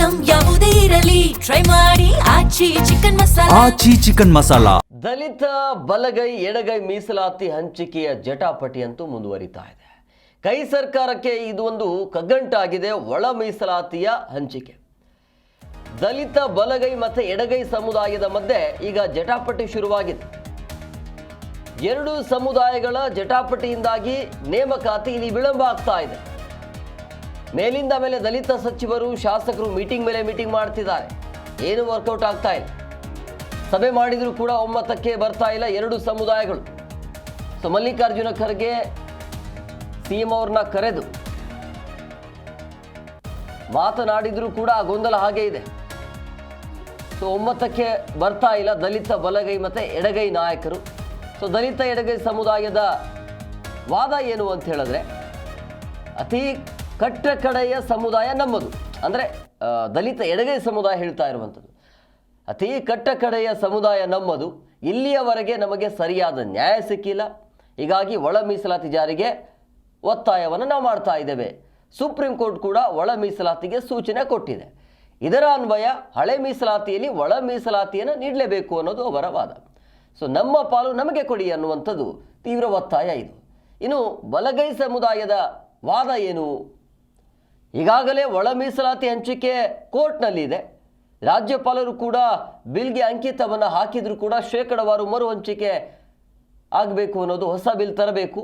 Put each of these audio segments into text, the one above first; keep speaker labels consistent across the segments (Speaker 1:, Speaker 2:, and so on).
Speaker 1: Item ಯಾವುದೇ ಇರಲಿ try ಮಾಡಿ ಆಚಿ ಚಿಕನ್ ಮಸಾಲಾ.
Speaker 2: ದಲಿತ ಬಲಗೈ ಎಡಗೈ ಮೀಸಲಾತಿ ಹಂಚಿಕೆಯ ಜಟಾಪಟಿ ಅಂತೂ ಮುಂದುವರಿತಾ ಇದೆ. ಕೈ ಸರ್ಕಾರಕ್ಕೆ ಇದು ಒಂದು ಕಗ್ಗಂಟಾಗಿದೆ. ಒಳ ಮೀಸಲಾತಿಯ ಹಂಚಿಕೆ ದಲಿತ ಬಲಗೈ ಮತ್ತು ಎಡಗೈ ಸಮುದಾಯದ ಮಧ್ಯೆ ಈಗ ಜಟಾಪಟಿ ಶುರುವಾಗಿದೆ. ಎರಡು ಸಮುದಾಯಗಳ ಜಟಾಪಟಿಯಿಂದಾಗಿ ನೇಮಕಾತಿ ಇಲ್ಲಿ ವಿಳಂಬ ಆಗ್ತಾ ಇದೆ. ಮೇಲಿಂದ ಮೇಲೆ ದಲಿತ ಸಚಿವರು ಶಾಸಕರು ಮೀಟಿಂಗ್ ಮೇಲೆ ಮೀಟಿಂಗ್ ಮಾಡ್ತಿದ್ದಾರೆ. ಏನು ವರ್ಕೌಟ್ ಆಗ್ತಾ ಇಲ್ಲ. ಸಭೆ ಮಾಡಿದ್ರು ಕೂಡ ಒಮ್ಮತಕ್ಕೆ ಬರ್ತಾ ಇಲ್ಲ ಎರಡು ಸಮುದಾಯಗಳು. ಸೊ ಮಲ್ಲಿಕಾರ್ಜುನ ಖರ್ಗೆ ಸಿಎಂ ಅವ್ರನ್ನ ಕರೆದು ಮಾತನಾಡಿದ್ರು ಕೂಡ ಗೊಂದಲ ಹಾಗೆ ಇದೆ. ಸೊ ಒಮ್ಮತಕ್ಕೆ ಬರ್ತಾ ಇಲ್ಲ ದಲಿತ ಬಲಗೈ ಮತ್ತು ಎಡಗೈ ನಾಯಕರು. ಸೊ ದಲಿತ ಎಡಗೈ ಸಮುದಾಯದ ವಾದ ಏನು ಅಂತ ಹೇಳಿದ್ರೆ, ಅತಿ ಕಟ್ಟ ಕಡೆಯ ಸಮುದಾಯ ನಮ್ಮದು. ಅಂದರೆ ದಲಿತ ಎಡಗೈ ಸಮುದಾಯ ಹೇಳ್ತಾ ಇರುವಂಥದ್ದು, ಅತಿ ಕಟ್ಟ ಕಡೆಯ ಸಮುದಾಯ ನಮ್ಮದು. ಇಲ್ಲಿಯವರೆಗೆ ನಮಗೆ ಸರಿಯಾದ ನ್ಯಾಯ ಸಿಕ್ಕಿಲ್ಲ. ಹೀಗಾಗಿ ಒಳ ಮೀಸಲಾತಿ ಜಾರಿಗೆ ಒತ್ತಾಯವನ್ನು ನಾವು ಮಾಡ್ತಾ ಇದ್ದೇವೆ. ಸುಪ್ರೀಂ ಕೋರ್ಟ್ ಕೂಡ ಒಳ ಮೀಸಲಾತಿಗೆ ಸೂಚನೆ ಕೊಟ್ಟಿದೆ. ಇದರ ಅನ್ವಯ ಹಳೆ ಮೀಸಲಾತಿಯಲ್ಲಿ ಒಳ ಮೀಸಲಾತಿಯನ್ನು ನೀಡಲೇಬೇಕು ಅನ್ನೋದು ಅವರ ವಾದ. ಸೊ ನಮ್ಮ ಪಾಲು ನಮಗೆ ಕೊಡಿ ಅನ್ನುವಂಥದ್ದು ತೀವ್ರ ಒತ್ತಾಯ ಇದು. ಇನ್ನು ಬಲಗೈ ಸಮುದಾಯದ ವಾದ ಏನು? ಈಗಾಗಲೇ ಒಳ ಮೀಸಲಾತಿ ಹಂಚಿಕೆ ಕೋರ್ಟ್ನಲ್ಲಿದೆ. ರಾಜ್ಯಪಾಲರು ಕೂಡ ಬಿಲ್ಗೆ ಅಂಕಿತವನ್ನು ಹಾಕಿದರೂ ಕೂಡ ಶೇಕಡವಾರು ಮರು ಹಂಚಿಕೆ ಆಗಬೇಕು ಅನ್ನೋದು, ಹೊಸ ಬಿಲ್ ತರಬೇಕು,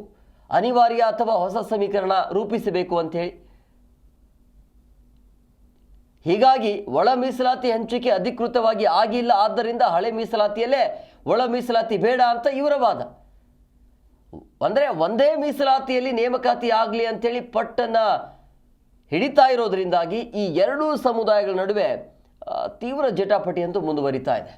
Speaker 2: ಅನಿವಾರ್ಯ ಅಥವಾ ಹೊಸ ಸಮೀಕರಣ ರೂಪಿಸಬೇಕು ಅಂಥೇಳಿ. ಹೀಗಾಗಿ ಒಳ ಮೀಸಲಾತಿ ಹಂಚಿಕೆ ಅಧಿಕೃತವಾಗಿ ಆಗಿಲ್ಲ. ಆದ್ದರಿಂದ ಹಳೆ ಮೀಸಲಾತಿಯಲ್ಲೇ ಒಳ ಮೀಸಲಾತಿ ಬೇಡ ಅಂತ ಇವರ ವಾದ. ಅಂದರೆ ಒಂದೇ ಮೀಸಲಾತಿಯಲ್ಲಿ ನೇಮಕಾತಿ ಆಗಲಿ ಅಂಥೇಳಿ ಪಟ್ಟನ್ನು ಹಿಡಿತಾ ಇರೋದ್ರಿಂದಾಗಿ ಈ ಎರಡೂ ಸಮುದಾಯಗಳ ನಡುವೆ ತೀವ್ರ ಜಟಾಪಟಿ ಅಂತೂ ಮುಂದುವರಿತಾ ಇದೆ.